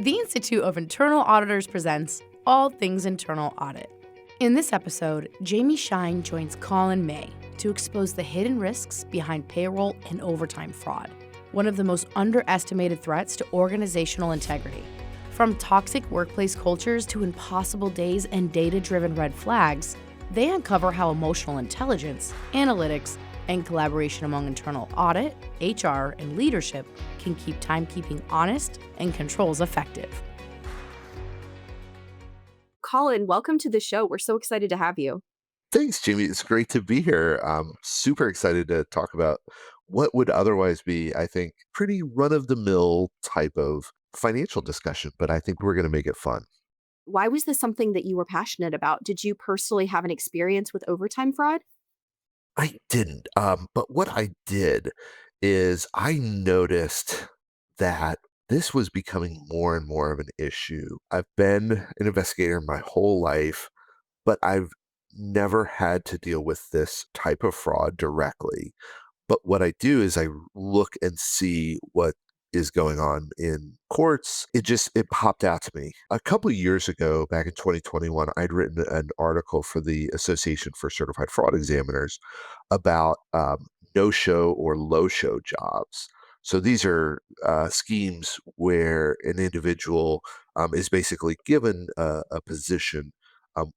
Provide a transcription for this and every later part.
The Institute of Internal Auditors presents All Things Internal Audit. In this episode, Jami Shine joins Colin May to expose the hidden risks behind payroll and overtime fraud, one of the most underestimated threats to organizational integrity. From toxic workplace cultures to impossible days and data-driven red flags, they uncover how emotional intelligence, analytics, and collaboration among internal audit, HR, and leadership can keep timekeeping honest and controls effective. Colin, welcome to the show. We're so excited to have you. Thanks, Jamie. It's great to be here. I'm super excited to talk about what would otherwise be, I think, pretty run-of-the-mill type of financial discussion, but I think we're going to make it fun. Why was this something that you were passionate about? Did you personally have an experience with overtime fraud? I didn't, but what I did is I noticed that this was becoming more and more of an issue. I've been an investigator my whole life, but I've never had to deal with this type of fraud directly. But what I do is I look and see what is going on in courts. It popped out to me. A couple of years ago, back in 2021, I'd written an article for the Association for Certified Fraud Examiners about no-show or low-show jobs. So these are schemes where an individual is basically given a position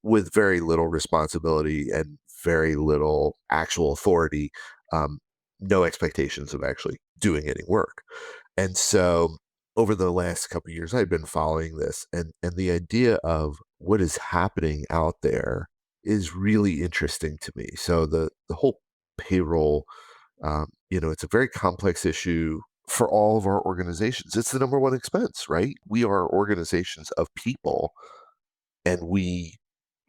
with very little responsibility and very little actual authority, no expectations of actually doing any work. And so over the last couple of years, I've been following this, and the idea of what is happening out there is really interesting to me. So the whole payroll, it's a very complex issue for all of our organizations. It's the number one expense, right? We are organizations of people, and we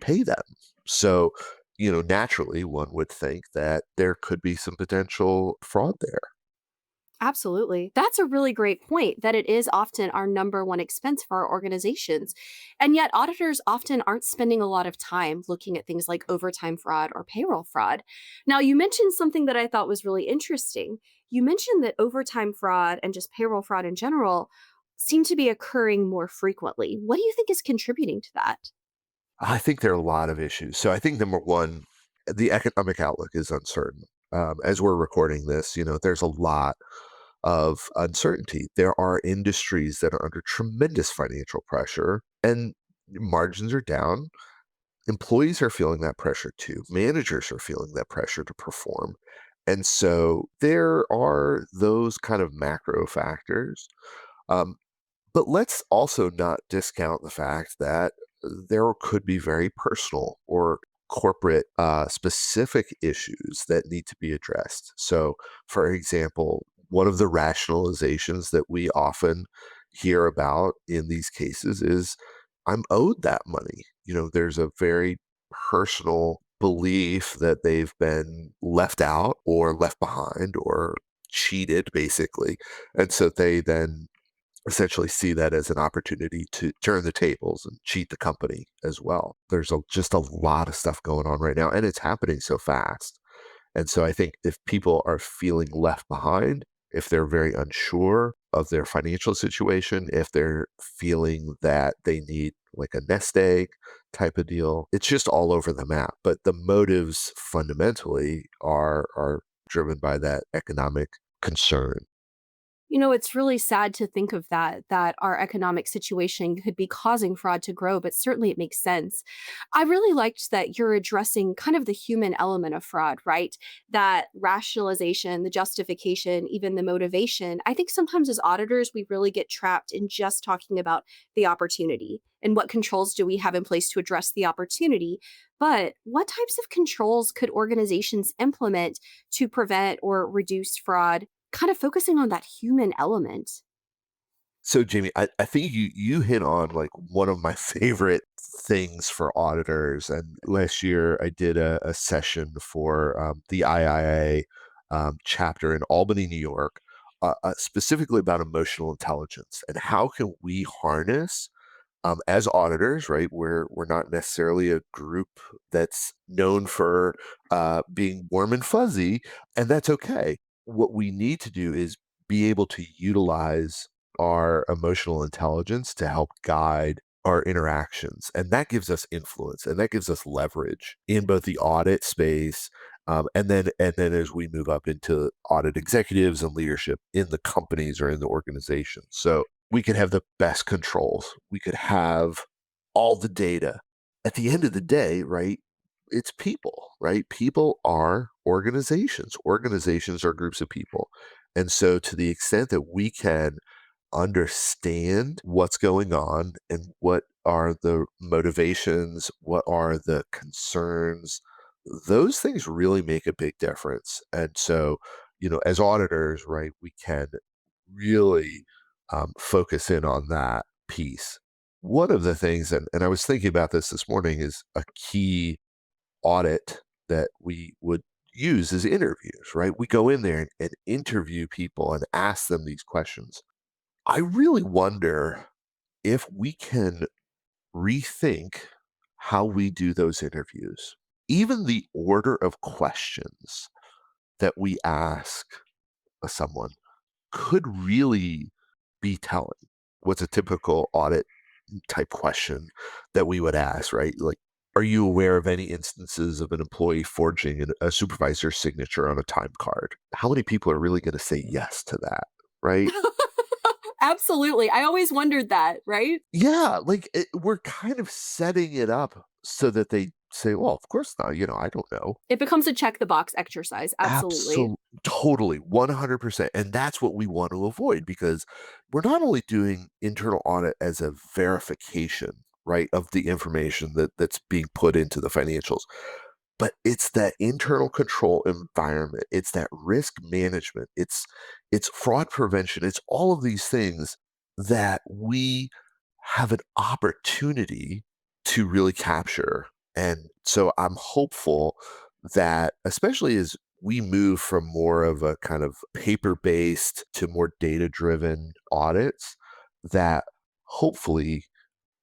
pay them. So, naturally, one would think that there could be some potential fraud there. Absolutely. That's a really great point that it is often our number one expense for our organizations. And yet, auditors often aren't spending a lot of time looking at things like overtime fraud or payroll fraud. Now, you mentioned something that I thought was really interesting. You mentioned that overtime fraud and just payroll fraud in general seem to be occurring more frequently. What do you think is contributing to that? I think there are a lot of issues. So I think number one, the economic outlook is uncertain. As we're recording this, there's a lot of uncertainty. There are industries that are under tremendous financial pressure and margins are down. Employees are feeling that pressure too. Managers are feeling that pressure to perform. And so there are those kind of macro factors. Um, but let's also not discount the fact that there could be very personal or corporate specific issues that need to be addressed. So, for example, one of the rationalizations that we often hear about in these cases is I'm owed that money. There's a very personal belief that they've been left out or left behind or cheated, basically. And so they then essentially see that as an opportunity to turn the tables and cheat the company as well. There's just a lot of stuff going on right now, and it's happening so fast. And so I think if people are feeling left behind, if they're very unsure of their financial situation, if they're feeling that they need like a nest egg type of deal, it's just all over the map. But the motives fundamentally are driven by that economic concern. It's really sad to think of that our economic situation could be causing fraud to grow, but certainly it makes sense. I really liked that you're addressing kind of the human element of fraud, right? That rationalization, the justification, even the motivation. I think sometimes as auditors, we really get trapped in just talking about the opportunity and what controls do we have in place to address the opportunity. But what types of controls could organizations implement to prevent or reduce fraud, kind of focusing on that human element? So, Jamie, I think you hit on like one of my favorite things for auditors. And last year I did a session for the IIA chapter in Albany, New York, specifically about emotional intelligence and how can we harness as auditors, right? We're not necessarily a group that's known for being warm and fuzzy, and that's okay. What we need to do is be able to utilize our emotional intelligence to help guide our interactions. And that gives us influence and that gives us leverage in both the audit space. And then as we move up into audit executives and leadership in the companies or in the organization. So we could have the best controls. We could have all the data. At the end of the day, right? It's people, right? People are organizations. Organizations are groups of people. And so to the extent that we can understand what's going on and what are the motivations, what are the concerns, those things really make a big difference. And so, as auditors, right, we can really focus in on that piece. One of the things, and I was thinking about this morning, is a key audit that we would use is interviews, right? We go in there and interview people and ask them these questions. I really wonder if we can rethink how we do those interviews. Even the order of questions that we ask someone could really be telling. What's a typical audit type question that we would ask, right? Like, are you aware of any instances of an employee forging a supervisor's signature on a time card? How many people are really going to say yes to that, right? Absolutely. I always wondered that, right? Yeah, like, we're kind of setting it up so that they say, "Well, of course not, I don't know." It becomes a check the box exercise. Absolutely. Totally, 100%, and that's what we want to avoid because we're not only doing internal audit as a verification, right, of the information that's being put into the financials, but it's that internal control environment, it's that risk management, it's fraud prevention, it's all of these things that we have an opportunity to really capture. And so I'm hopeful that, especially as we move from more of a kind of paper-based to more data-driven audits, that hopefully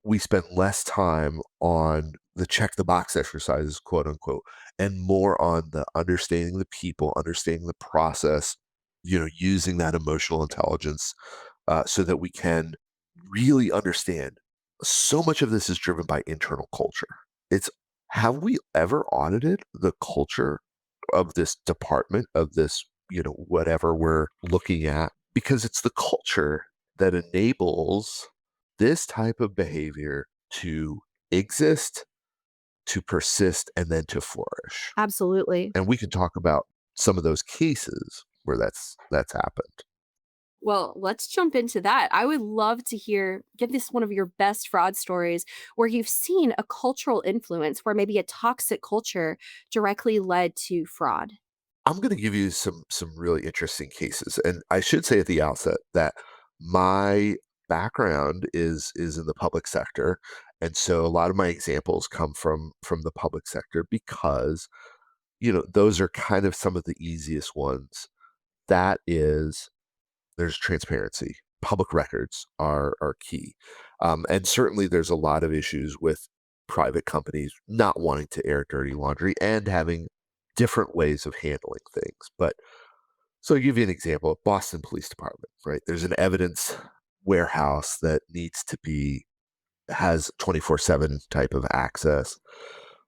we spend less time on the check the box exercises, quote unquote, and more on the understanding the people, understanding the process, using that emotional intelligence so that we can really understand. So much of this is driven by internal culture. It's have we ever audited the culture of this department, of this, whatever we're looking at? Because it's the culture that enables this type of behavior to exist, to persist, and then to flourish. Absolutely. And we can talk about some of those cases where that's happened. Well, let's jump into that. I would love to give this one of your best fraud stories where you've seen a cultural influence where maybe a toxic culture directly led to fraud. I'm going to give you some really interesting cases, and I should say at the outset that my background is in the public sector, and so a lot of my examples come from the public sector because those are kind of some of the easiest ones. That is, there's transparency. Public records are key, and certainly there's a lot of issues with private companies not wanting to air dirty laundry and having different ways of handling things. But so I'll give you an example. Boston Police Department, right? There's an evidence warehouse that needs to be has 24/7 type of access.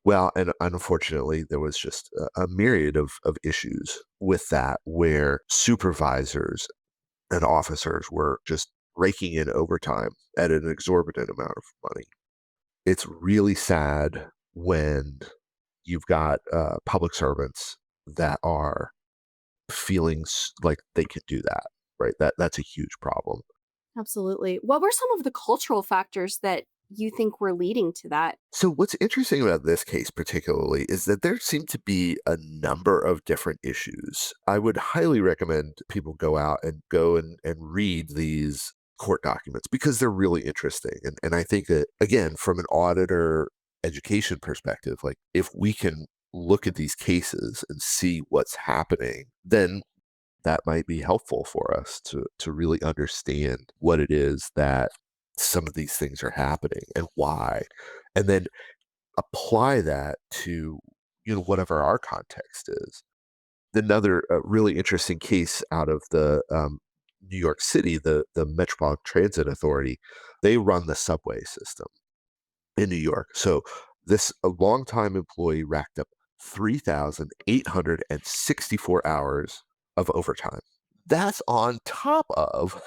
Well, and unfortunately, there was just a myriad of issues with that where supervisors and officers were just raking in overtime at an exorbitant amount of money. It's really sad when you've got public servants that are feeling like they could do that, right? That's a huge problem. Absolutely. What were some of the cultural factors that you think were leading to that? So what's interesting about this case particularly is that there seem to be a number of different issues. I would highly recommend people go and read these court documents because they're really interesting. And I think that again, from an auditor education perspective, like if we can look at these cases and see what's happening, then that might be helpful for us to really understand what it is that some of these things are happening and why, and then apply that to whatever our context is. Another really interesting case out of the New York City, the Metropolitan Transit Authority, they run the subway system in New York. So this a longtime employee racked up 3,864 hours of overtime. That's on top of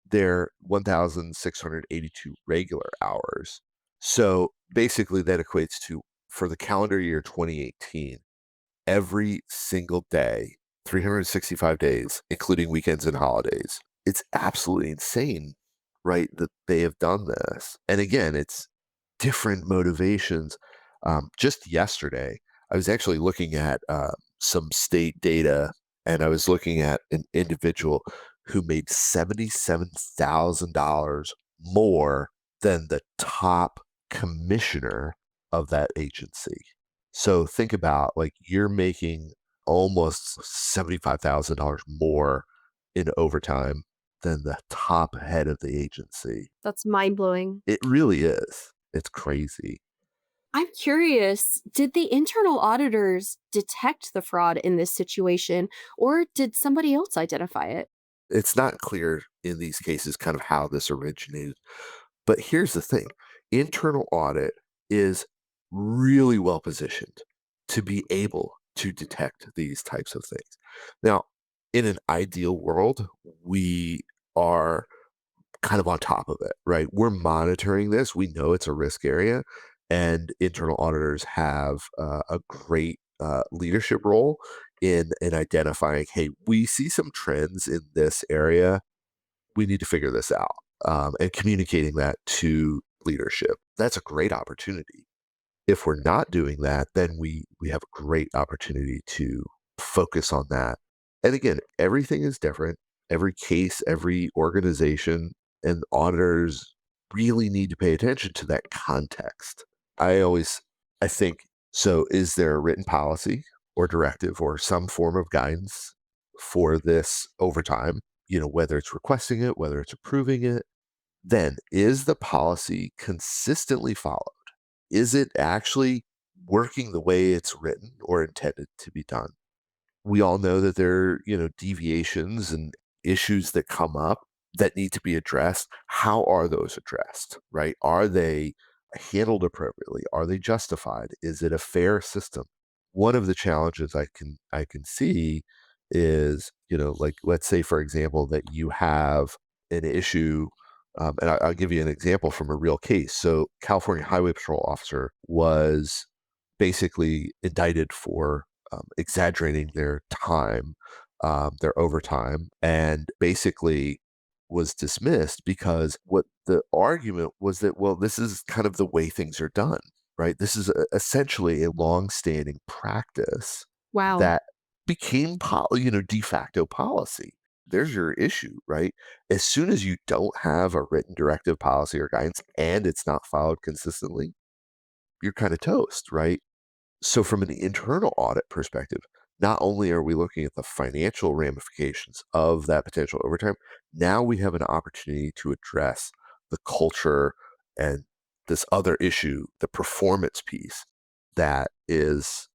their 1,682 regular hours. So basically, that equates to, for the calendar year 2018, every single day, 365 days, including weekends and holidays. It's absolutely insane, right, that they have done this. And again, it's different motivations. Just yesterday, I was actually looking at some state data, and I was looking at an individual who made $77,000 more than the top commissioner of that agency. So think about, like, you're making almost $75,000 more in overtime than the top head of the agency. That's mind blowing. It really is. It's crazy. I'm curious, did the internal auditors detect the fraud in this situation, or did somebody else identify it? It's not clear in these cases kind of how this originated. But here's the thing, internal audit is really well positioned to be able to detect these types of things. Now, in an ideal world, we are kind of on top of it, right? We're monitoring this. We know it's a risk area, and internal auditors have a great leadership role in identifying, hey, we see some trends in this area. We need to figure this out, and communicating that to leadership. That's a great opportunity. If we're not doing that, then we have a great opportunity to focus on that. And again, everything is different. Every case, every organization, and auditors really need to pay attention to that context. I always I think, so is there a written policy or directive or some form of guidance for this overtime? Whether it's requesting it, whether it's approving it, then is the policy consistently followed? Is it actually working the way it's written or intended to be done? We all know that there are, deviations and issues that come up that need to be addressed. How are those addressed, right? Are they handled appropriately? Are they justified? Is it a fair system? One of the challenges I can see is, like, let's say, for example, that you have an issue, and I'll give you an example from a real case. So, California Highway Patrol officer was basically indicted for exaggerating their time, their overtime, and basically was dismissed because what the argument was that, well, this is kind of the way things are done, right? This is essentially a long-standing practice Wow. that became, de facto policy. There's your issue, right? As soon as you don't have a written directive, policy, or guidance, and it's not followed consistently, you're kind of toast, right? So, from an internal audit perspective, not only are we looking at the financial ramifications of that potential overtime, now we have an opportunity to address the culture and this other issue, the performance piece that is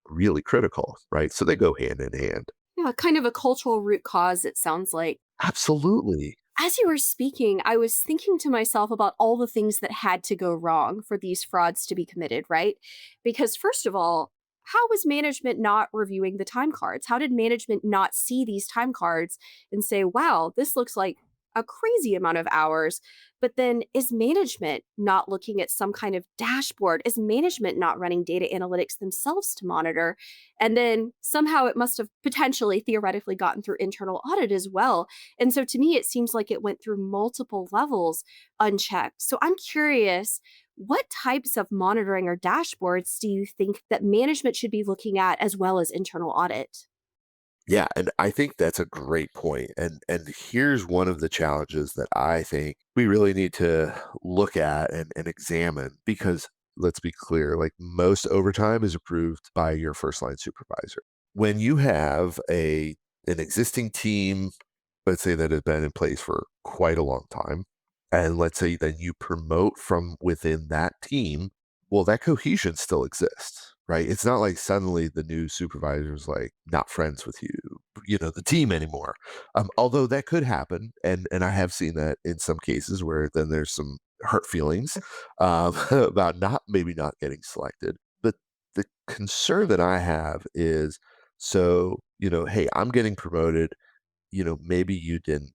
really critical, right? So they go hand in hand. Yeah, kind of a cultural root cause, it sounds like. Absolutely. As you were speaking, I was thinking to myself about all the things that had to go wrong for these frauds to be committed, right? Because, first of all, how was management not reviewing the time cards? How did management not see these time cards and say, wow, this looks like a crazy amount of hours? But then is management not looking at some kind of dashboard? Is management not running data analytics themselves to monitor? And then somehow it must have potentially theoretically gotten through internal audit as well. And so to me, it seems like it went through multiple levels unchecked. So I'm curious, what types of monitoring or dashboards do you think that management should be looking at as well as internal audit? Yeah, and I think that's a great point. And here's one of the challenges that I think we really need to look at and examine, because let's be clear, like, most overtime is approved by your first line supervisor. When you have an existing team, let's say, that has been in place for quite a long time, and let's say that you promote from within that team, well, that cohesion still exists, right? It's not like suddenly the new supervisor's like not friends with the team anymore. Although that could happen, and I have seen that in some cases where then there's some hurt feelings about not getting selected. But the concern that I have is, so, hey, I'm getting promoted, maybe you didn't,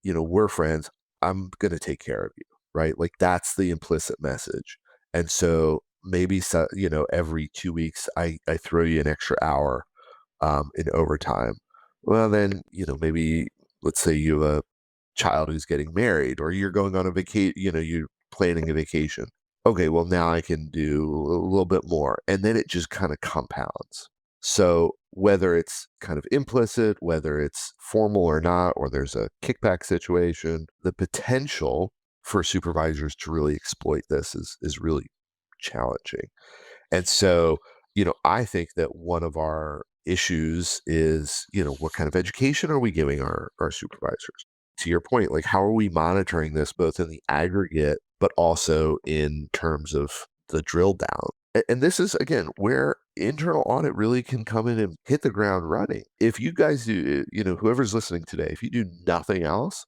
we're friends. I'm going to take care of you, right? Like that's the implicit message. And so maybe, so, every 2 weeks, I throw you an extra hour in overtime. Well, then, maybe let's say you have a child who's getting married or you're going on a vacation, you're planning a vacation. Okay, well, now I can do a little bit more. And then it just kind of compounds. So whether it's kind of implicit, whether it's formal or not, or there's a kickback situation, the potential for supervisors to really exploit this is really challenging. And so, I think that one of our issues is, what kind of education are we giving our supervisors? To your point, like how are we monitoring this both in the aggregate, but also in terms of the drill down? And this is again where internal audit really can come in and hit the ground running. If you guys do, whoever's listening today, if you do nothing else,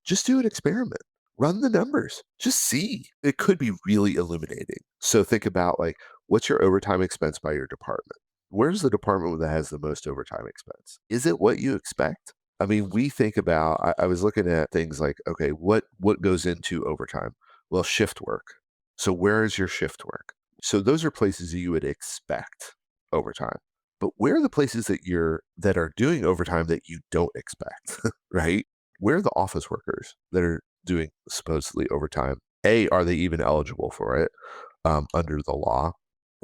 just do an experiment. Run the numbers. Just see. It could be really illuminating. So think about like, what's your overtime expense by your department? Where's the department that has the most overtime expense? Is it what you expect? I mean, we think about, I was looking at things like, okay, what goes into overtime? Well, shift work. So where is your shift work? So those are places that you would expect overtime. But where are the places that are doing overtime that you don't expect, right? Where are the office workers that are doing supposedly overtime? A, are they even eligible for it under the law?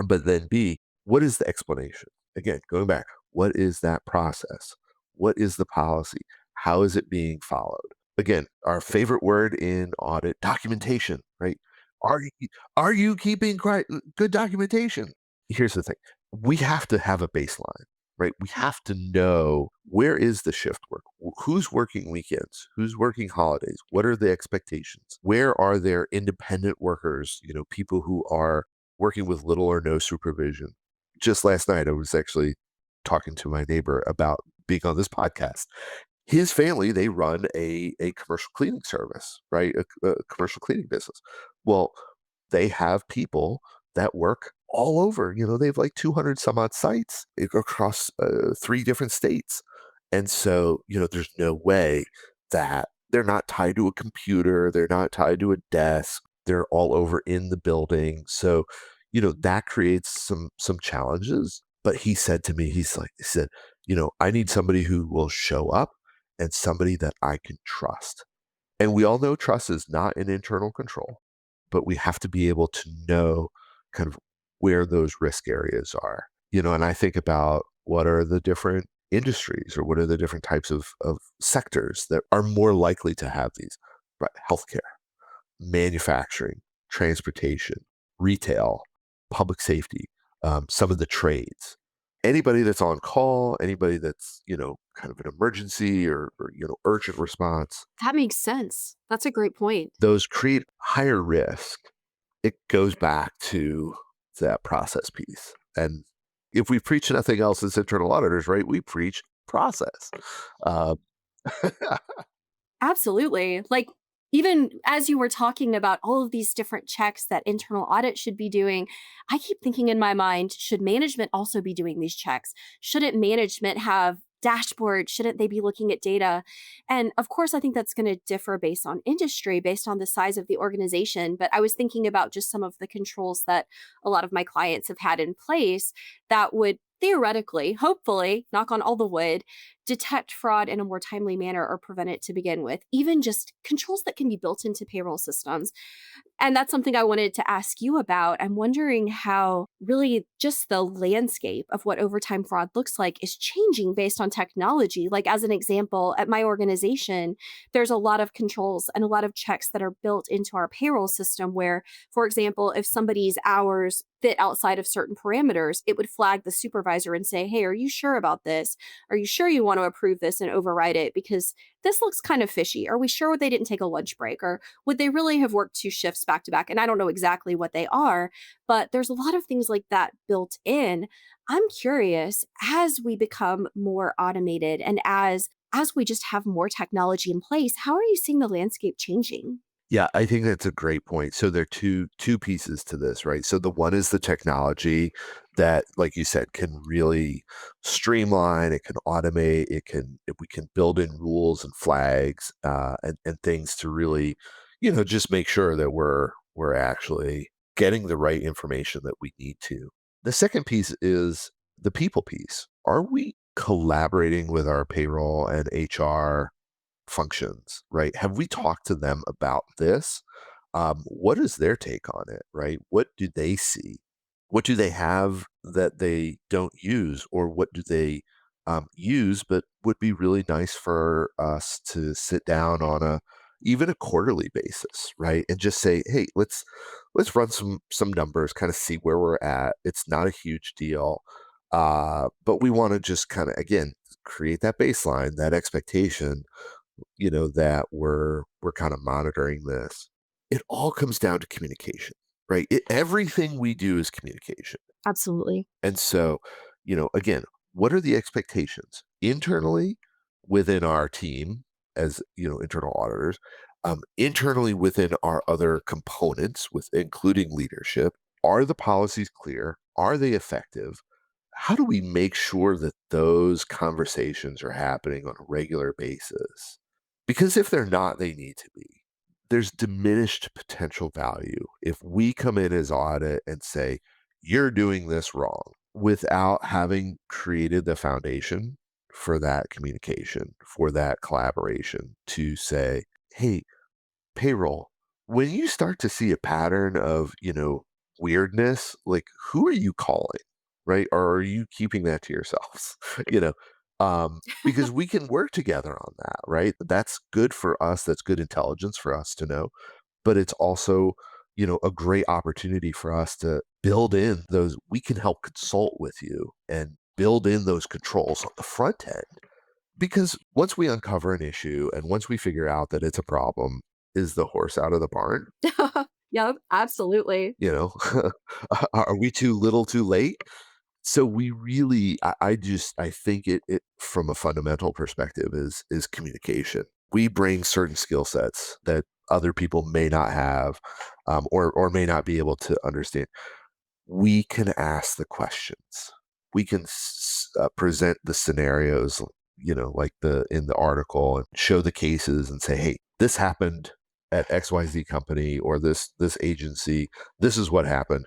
But then B, what is the explanation? Again, going back, what is that process? What is the policy? How is it being followed? Again, our favorite word in audit, documentation, right? Are you, are you keeping good documentation? Here's the thing. We have to have a baseline, right? We have to know, where is the shift work? Who's working weekends? Who's working holidays? What are the expectations? Where are there independent workers, people who are working with little or no supervision? Just last night, I was actually talking to my neighbor about being on this podcast. His family, they run a commercial cleaning service, right? A commercial cleaning business. Well, they have people that work all over. They have like 200 some odd sites across 3 different states. And so, there's no way that they're not tied to a computer, they're not tied to a desk, they're all over in the building. So, that creates some challenges. But he said to me, he said, I need somebody who will show up and somebody that I can trust. And we all know trust is not an internal control, but we have to be able to know kind of where those risk areas are. And I think about what are the different industries or what are the different types of sectors that are more likely to have these, right? Healthcare, manufacturing, transportation, retail, public safety, some of the trades. Anybody that's on call, anybody that's, kind of an emergency or urgent response, That makes sense. That's a great point. those create higher risk. It goes back to that process piece. And if we preach nothing else as internal auditors, right, we preach process. Uh, Absolutely. Like, even as you were talking about all of these different checks that internal audit should be doing, I keep thinking in my mind, should management also be doing these checks? Shouldn't management have dashboards? Shouldn't they be looking at data? And of course, I think that's going to differ based on industry, based on the size of the organization. But I was thinking about just some of the controls that a lot of my clients have had in place that would theoretically, hopefully, knock on all the wood, detect fraud in a more timely manner or prevent it to begin with. Even just controls that can be built into payroll systems. And that's something I wanted to ask you about. I'm wondering how really just the landscape of what overtime fraud looks like is changing based on technology. Like, as an example, at my organization, there's a lot of controls and a lot of checks that are built into our payroll system where, for example, if somebody's hours fit outside of certain parameters, it would flag the supervisor and say, "Hey, are you sure about this? Are you sure you want want to approve this and override it because this looks kind of fishy. Are we sure they didn't take a lunch break? Or would they really have worked 2 shifts back to back? And I don't know exactly what they are, but there's a lot of things like that built in. I'm curious, as we become more automated and as we just have more technology in place, how are you seeing the landscape changing? Yeah, I think that's a great point. So there are two pieces to this, right? So the one is the technology that, like you said, can really streamline, it can automate, we can build in rules and flags and things to really, just make sure that we're actually getting the right information that we need to. The second piece is the people piece. Are we collaborating with our payroll and HR functions, right? Have we talked to them about this? What is their take on it, right? What do they see? What do they have that they don't use, or what do they use but would be really nice for us to sit down on a even a quarterly basis, right? And just say, hey, let's run some numbers, kind of see where we're at. It's not a huge deal, but we want to just kind of again create that baseline, that expectation that we're kind of monitoring this. It all comes down to communication, right? Everything we do is communication. Absolutely. And so, again, what are the expectations internally within our team as, internal auditors, internally within our other components with including leadership? Are the policies clear? Are they effective? How do we make sure that those conversations are happening on a regular basis? Because if they're not, they need to be. There's diminished potential value if we come in as audit and say, you're doing this wrong without having created the foundation for that communication, for that collaboration to say, hey, payroll, when you start to see a pattern of, weirdness, like who are you calling? Right? Or are you keeping that to yourselves? you know, because we can work together on that, right? That's good for us. That's good intelligence for us to know. But it's also, a great opportunity for us to build in those, we can help consult with you and build in those controls on the front end. Because once we uncover an issue and once we figure out that it's a problem, is the horse out of the barn? Yep, absolutely. You know, are we too little too late? So we really, I think it from a fundamental perspective is communication. We bring certain skill sets that other people may not have, or may not be able to understand. We can ask the questions. We can present the scenarios, like the in the article, and show the cases and say, hey, this happened at XYZ company or this agency. This is what happened.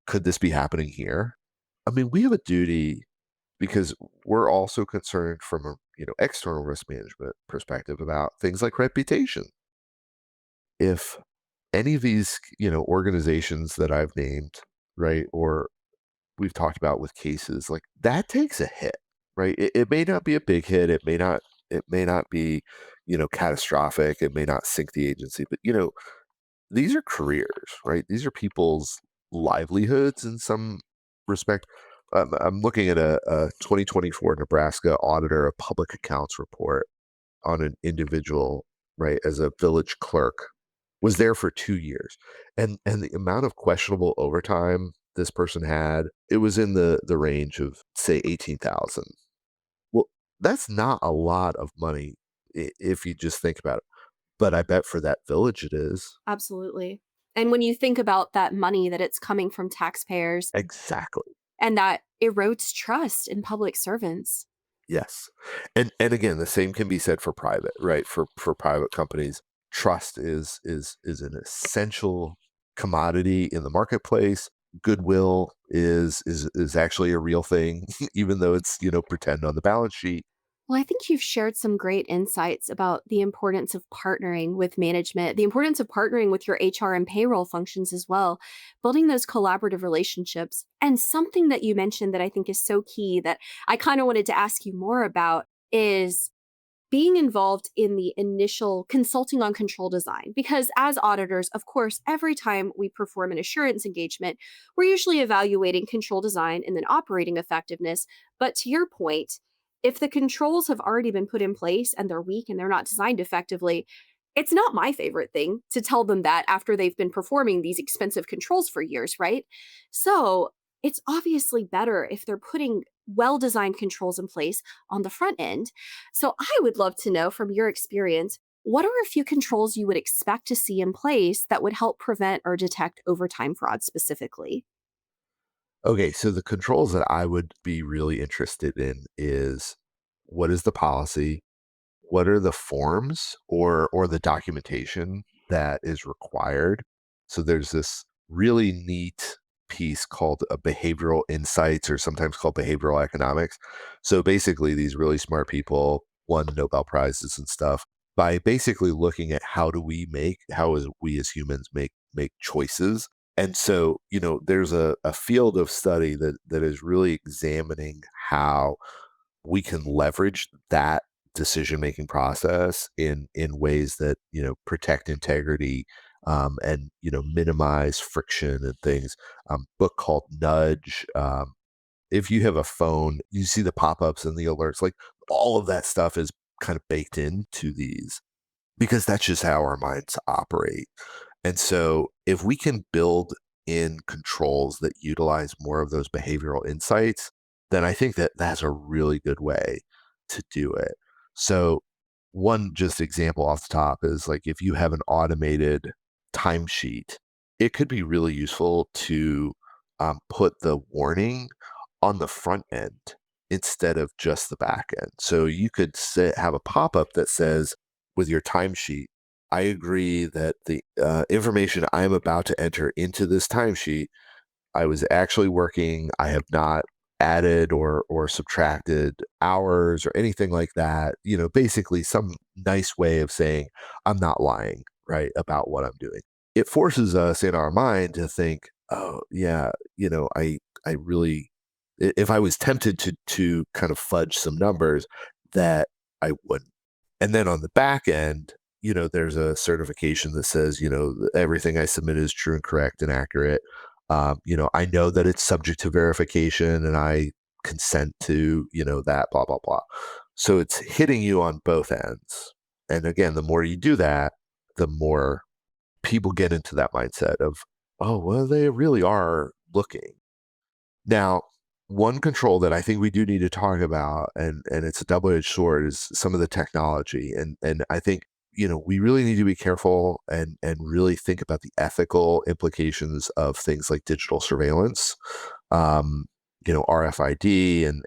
Could this be happening here? I mean, we have a duty because we're also concerned from a external risk management perspective about things like reputation. If any of these organizations that I've named, right, or we've talked about with cases like that takes a hit, right? It may not be a big hit, it may not be catastrophic, it may not sink the agency, but these are careers, right? These are people's livelihoods in some respect. I'm looking at a 2024 Nebraska Auditor of Public Accounts report on an individual, right, as a village clerk, was there for 2 years, and the amount of questionable overtime this person had, it was in the range of say 18,000. Well, that's not a lot of money if you just think about it, but I bet for that village it is. Absolutely. And when you think about that money that it's coming from taxpayers Exactly. and that erodes trust in public servants. Yes. And again, the same can be said for private, right? For private companies, trust is an essential commodity in the marketplace. Goodwill is actually a real thing, even though it's, pretend on the balance sheet. Well, I think you've shared some great insights about the importance of partnering with management, the importance of partnering with your HR and payroll functions as well, building those collaborative relationships. And something that you mentioned that I think is so key that I kind of wanted to ask you more about is being involved in the initial consulting on control design. Because as auditors, of course, every time we perform an assurance engagement, we're usually evaluating control design and then operating effectiveness. But to your point, If the controls have already been put in place and they're weak and they're not designed effectively, it's not my favorite thing to tell them that after they've been performing these expensive controls for years, right? So it's obviously better if they're putting well designed controls in place on the front end. So I would love to know from your experience, what are a few controls you would expect to see in place that would help prevent or detect overtime fraud specifically? Okay, so the controls that I would be really interested in is what is the policy? What are the forms or the documentation that is required? So there's this really neat piece called behavioral insights, or sometimes called behavioral economics. So basically, these really smart people won Nobel Prizes and stuff by basically looking at how as we as humans make choices. And so, there's a field of study that is really examining how we can leverage that decision making process in ways that protect integrity, and minimize friction and things. Book called Nudge. If you have a phone, you see the pop-ups and the alerts, like all of that stuff is kind of baked into these, because that's just how our minds operate. And so if we can build in controls that utilize more of those behavioral insights, then I think that that's a really good way to do it. So one just example off the top is, like, if you have an automated timesheet, it could be really useful to put the warning on the front end instead of just the back end. So you could have a pop-up that says, with your timesheet, I agree that the information I am about to enter into this timesheet, I was actually working. I have not added or subtracted hours or anything like that. Basically some nice way of saying I'm not lying, right, about what I'm doing. It forces us in our mind to think, oh yeah, I really, if I was tempted to kind of fudge some numbers, that I wouldn't. And then on the back end, there's a certification that says, everything I submit is true and correct and accurate. I know that it's subject to verification and I consent to, that, blah, blah, blah. So it's hitting you on both ends. And again, the more you do that, the more people get into that mindset of, oh, well, they really are looking. Now, one control that I think we do need to talk about, and it's a double-edged sword, is some of the technology. And I think, we really need to be careful and really think about the ethical implications of things like digital surveillance, RFID,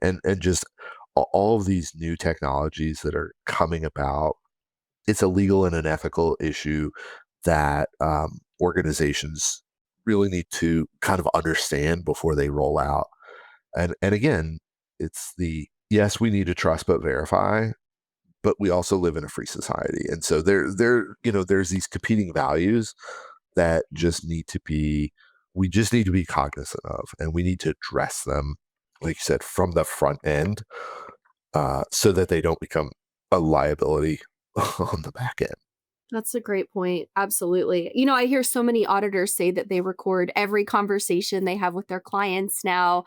and just all of these new technologies that are coming about. It's a legal and an ethical issue that organizations really need to kind of understand before they roll out. And again, it's the yes, we need to trust but verify, but we also live in a free society. And so there's these competing values that we just need to be cognizant of, and we need to address them, like you said, from the front end, so that they don't become a liability on the back end. That's a great point. Absolutely. I hear so many auditors say that they record every conversation they have with their clients now.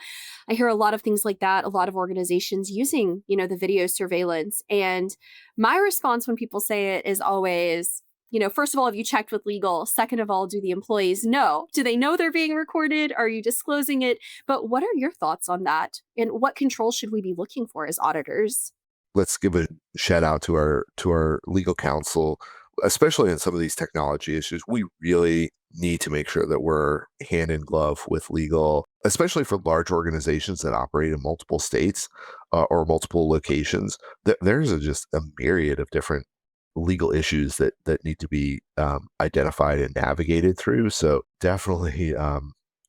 I hear a lot of things like that, a lot of organizations using, the video surveillance. And my response when people say it is always, first of all, have you checked with legal? Second of all, do the employees know? Do they know they're being recorded? Are you disclosing it? But what are your thoughts on that? And what controls should we be looking for as auditors? Let's give a shout out to our legal counsel, especially in some of these technology issues. We really need to make sure that we're hand in glove with legal, especially for large organizations that operate in multiple states, or multiple locations. There's just a myriad of different legal issues that need to be identified and navigated through. So definitely,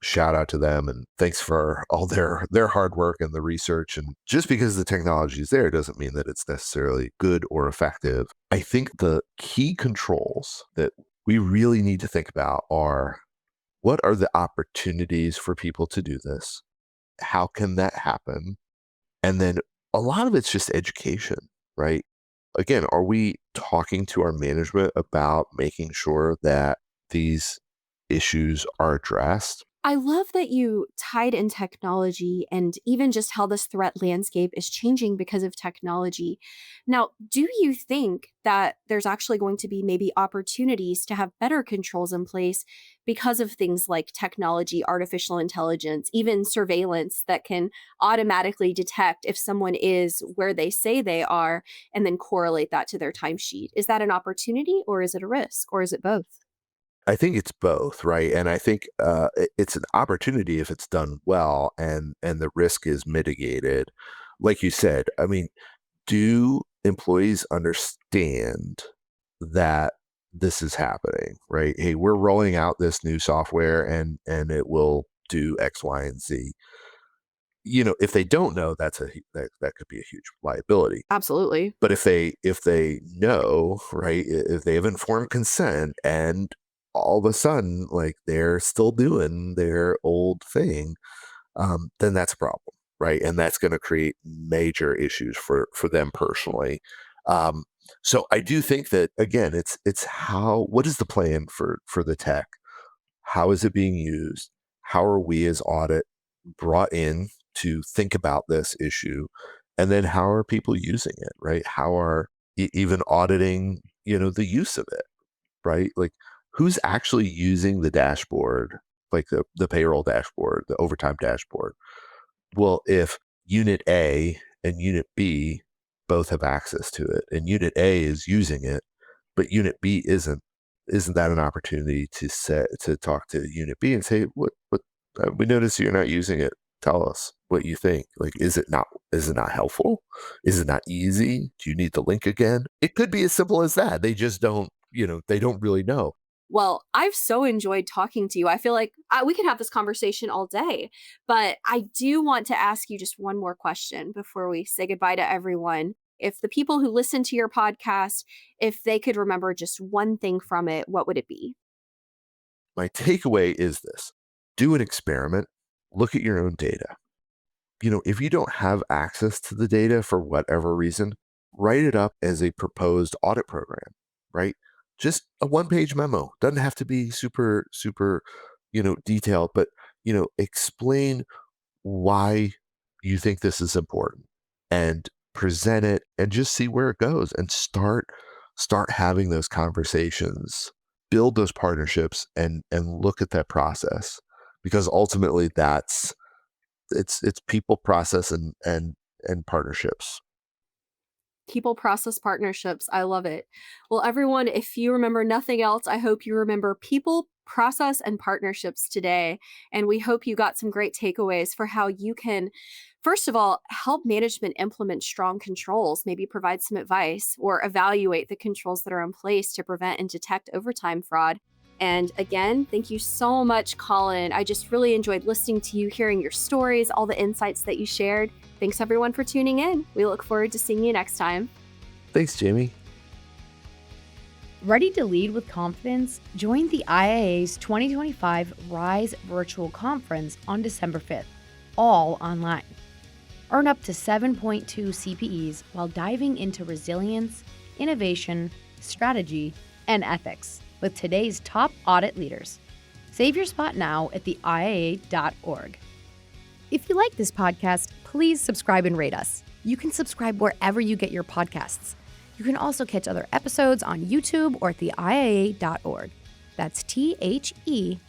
shout out to them, and thanks for all their hard work and the research. And just because the technology is there doesn't mean that it's necessarily good or effective. I think the key controls that we really need to think about are, what are the opportunities for people to do this? How can that happen? And then a lot of it's just education, right? Again, are we talking to our management about making sure that these issues are addressed? I love that you tied in technology and even just how this threat landscape is changing because of technology. Now, do you think that there's actually going to be maybe opportunities to have better controls in place because of things like technology, artificial intelligence, even surveillance that can automatically detect if someone is where they say they are and then correlate that to their timesheet? Is that an opportunity or is it a risk or is it both? I think it's both, right? And I think it's an opportunity if it's done well and the risk is mitigated. Like you said, I mean, do employees understand that this is happening, right? Hey, we're rolling out this new software and it will do X, Y, and Z. If they don't know, that could be a huge liability. Absolutely. But if they know, right, if they have informed consent and all of a sudden, like, they're still doing their old thing, then that's a problem, right? And that's going to create major issues for them personally. Um, so I do think that, again, it's what is the plan for the tech? How is it being used? How are we as audit brought in to think about this issue? And then how are people using it, right? How are even auditing, the use of it, right? Like, who's actually using the dashboard, like the payroll dashboard, the overtime dashboard? Well, if unit A and unit B both have access to it and unit A is using it, but unit B isn't that an opportunity to talk to unit B and say, what we notice you're not using it. Tell us what you think. Like, is it not helpful? Is it not easy? Do you need the link again? It could be as simple as that. They just don't, they don't really know. Well, I've so enjoyed talking to you. I feel like we could have this conversation all day, but I do want to ask you just one more question before we say goodbye to everyone. If the people who listen to your podcast, if they could remember just one thing from it, what would it be? My takeaway is this: do an experiment, look at your own data. If you don't have access to the data for whatever reason, write it up as a proposed audit program, right? Just a one-page memo. Doesn't have to be super, super, detailed, but, explain why you think this is important and present it and just see where it goes and start having those conversations, build those partnerships and look at that process, because ultimately it's people, process, and partnerships. People, process, partnerships. I love it. Well, everyone, if you remember nothing else, I hope you remember people, process, and partnerships today. And we hope you got some great takeaways for how you can, first of all, help management implement strong controls, maybe provide some advice or evaluate the controls that are in place to prevent and detect overtime fraud. And again, thank you so much, Colin. I just really enjoyed listening to you, hearing your stories, all the insights that you shared. Thanks, everyone, for tuning in. We look forward to seeing you next time. Thanks, Jamie. Ready to lead with confidence? Join the IAA's 2025 RISE virtual conference on December 5th, all online. Earn up to 7.2 CPEs while diving into resilience, innovation, strategy, and ethics with today's top audit leaders. Save your spot now at theiaa.org. If you like this podcast, please subscribe and rate us. You can subscribe wherever you get your podcasts. You can also catch other episodes on YouTube or at theiaa.org. That's THEIIA.org.